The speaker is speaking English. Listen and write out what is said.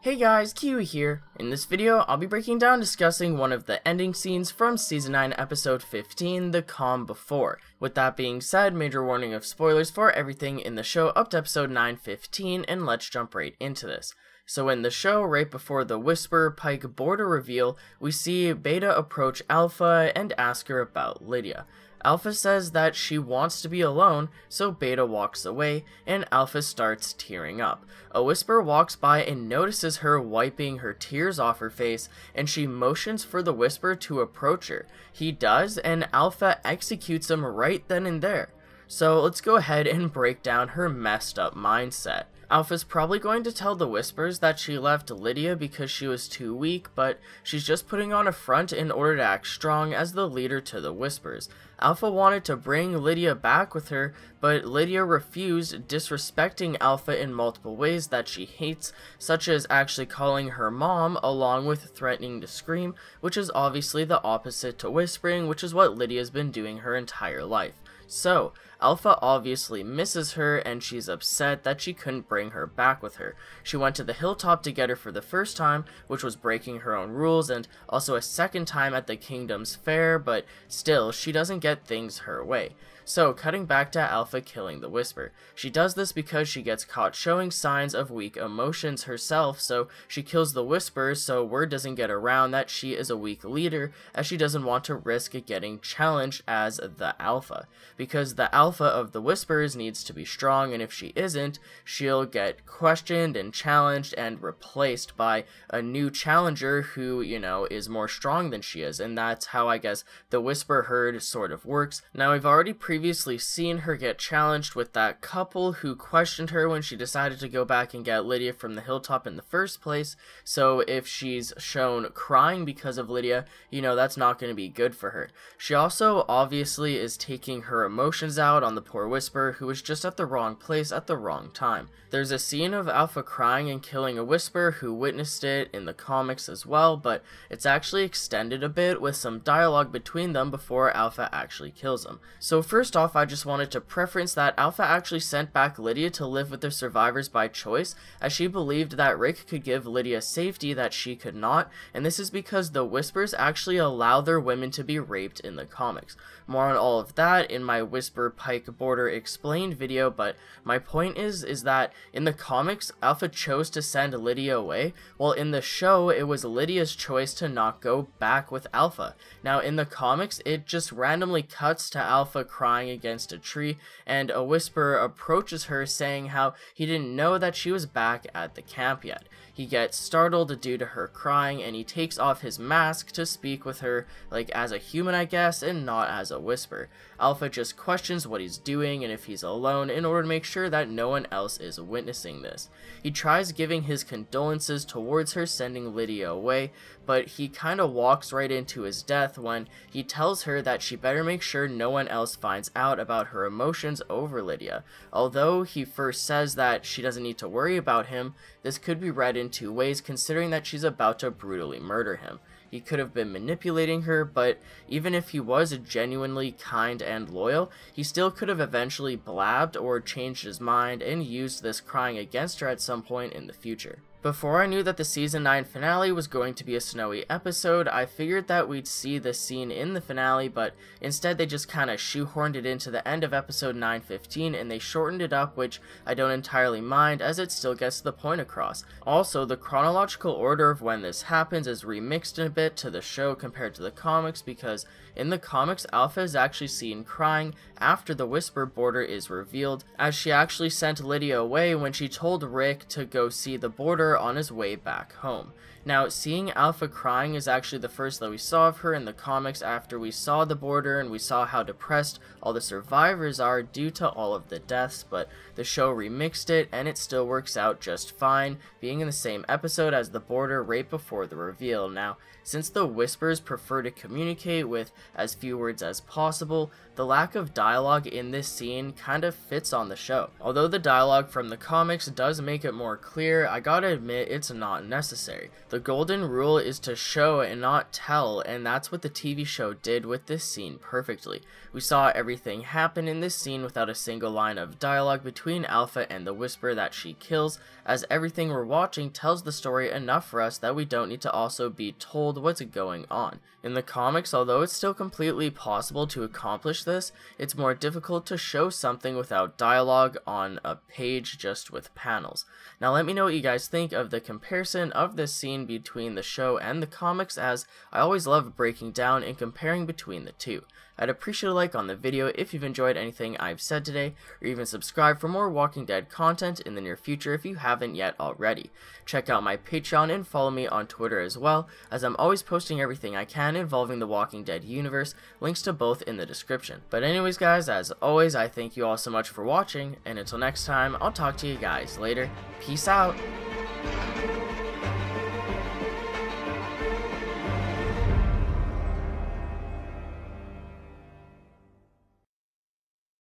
Hey guys, Kiwi here. In this video, I'll be breaking down discussing one of the ending scenes from Season 9 Episode 15, The Calm Before. With that being said, major warning of spoilers for everything in the show up to Episode 9:15, and let's jump right into this. So in the show, right before the Whisper Pike border reveal, we see Beta approach Alpha and ask her about Lydia. Alpha says that she wants to be alone, so Beta walks away, and Alpha starts tearing up. A Whisper walks by and notices her wiping her tears off her face, and she motions for the Whisper to approach her. He does, and Alpha executes him right then and there. So let's go ahead and break down her messed up mindset. Alpha's probably going to tell the Whispers that she left Lydia because she was too weak, but she's just putting on a front in order to act strong as the leader to the Whispers. Alpha wanted to bring Lydia back with her, but Lydia refused, disrespecting Alpha in multiple ways that she hates, such as actually calling her mom along with threatening to scream, which is obviously the opposite to whispering, which is what Lydia's been doing her entire life. So, Alpha obviously misses her, and she's upset that she couldn't bring her back with her. She went to the hilltop to get her for the first time, which was breaking her own rules, and also a second time at the Kingdom's Fair, but still, she doesn't get things her way. So, cutting back to Alpha killing the Whisper. She does this because she gets caught showing signs of weak emotions herself, so she kills the Whisper so word doesn't get around that she is a weak leader, as she doesn't want to risk getting challenged as the Alpha. Because the Alpha of the Whispers needs to be strong, and if she isn't, she'll get questioned and challenged and replaced by a new challenger who, is more strong than she is, and that's how I guess the Whisper herd sort of works. Now, we've already previously seen her get challenged with that couple who questioned her when she decided to go back and get Lydia from the hilltop in the first place, so if she's shown crying because of Lydia, that's not going to be good for her. She also obviously is taking her emotions out on the poor Whisper, who was just at the wrong place at the wrong time. There's a scene of Alpha crying and killing a Whisper who witnessed it in the comics as well, but it's actually extended a bit with some dialogue between them before Alpha actually kills him. So first off, I just wanted to preference that Alpha actually sent back Lydia to live with the survivors by choice, as she believed that Rick could give Lydia safety that she could not, and this is because the Whispers actually allow their women to be raped in the comics. More on all of that in my Whisper Pike Border Explained video, but my point is that in the comics, Alpha chose to send Lydia away, while in the show, it was Lydia's choice to not go back with Alpha. Now, in the comics, it just randomly cuts to Alpha crying against a tree, and a Whisper approaches her saying how he didn't know that she was back at the camp yet. He gets startled due to her crying, and he takes off his mask to speak with her, like as a human I guess, and not as a Whisper. Alpha just questions what he's doing and if he's alone in order to make sure that no one else is witnessing this. He tries giving his condolences towards her sending Lydia away, but he kinda walks right into his death when he tells her that she better make sure no one else finds out about her emotions over Lydia. Although he first says that she doesn't need to worry about him, this could be read in two ways considering that she's about to brutally murder him. He could have been manipulating her, but even if he was genuinely kind and loyal, he still could have eventually blabbed or changed his mind and used this crying against her at some point in the future. Before I knew that the Season 9 finale was going to be a snowy episode, I figured that we'd see this scene in the finale, but instead they just kinda shoehorned it into the end of episode 9:15 and they shortened it up, which I don't entirely mind as it still gets the point across. Also, the chronological order of when this happens is remixed a bit to the show compared to the comics, because in the comics, Alpha is actually seen crying after the Whisper border is revealed, as she actually sent Lydia away when she told Rick to go see the border on his way back home. Now, seeing Alpha crying is actually the first that we saw of her in the comics after we saw the border and we saw how depressed all the survivors are due to all of the deaths, but the show remixed it and it still works out just fine, being in the same episode as the border right before the reveal. Now, since the Whispers prefer to communicate with as few words as possible, the lack of dialogue in this scene kind of fits on the show. Although the dialogue from the comics does make it more clear, I gotta admit it's not necessary. The The golden rule is to show and not tell, and that's what the TV show did with this scene perfectly. We saw everything happen in this scene without a single line of dialogue between Alpha and the Whisper that she kills, as everything we're watching tells the story enough for us that we don't need to also be told what's going on. In the comics, although it's still completely possible to accomplish this, it's more difficult to show something without dialogue on a page just with panels. Now let me know what you guys think of the comparison of this scene between the show and the comics, as I always love breaking down and comparing between the two. I'd appreciate a like on the video if you've enjoyed anything I've said today, or even subscribe for more Walking Dead content in the near future if you haven't yet already. Check out my Patreon and follow me on Twitter as well, as I'm always posting everything I can involving the Walking Dead universe, links to both in the description. But anyways guys, as always, I thank you all so much for watching, and until next time, I'll talk to you guys later. Peace out!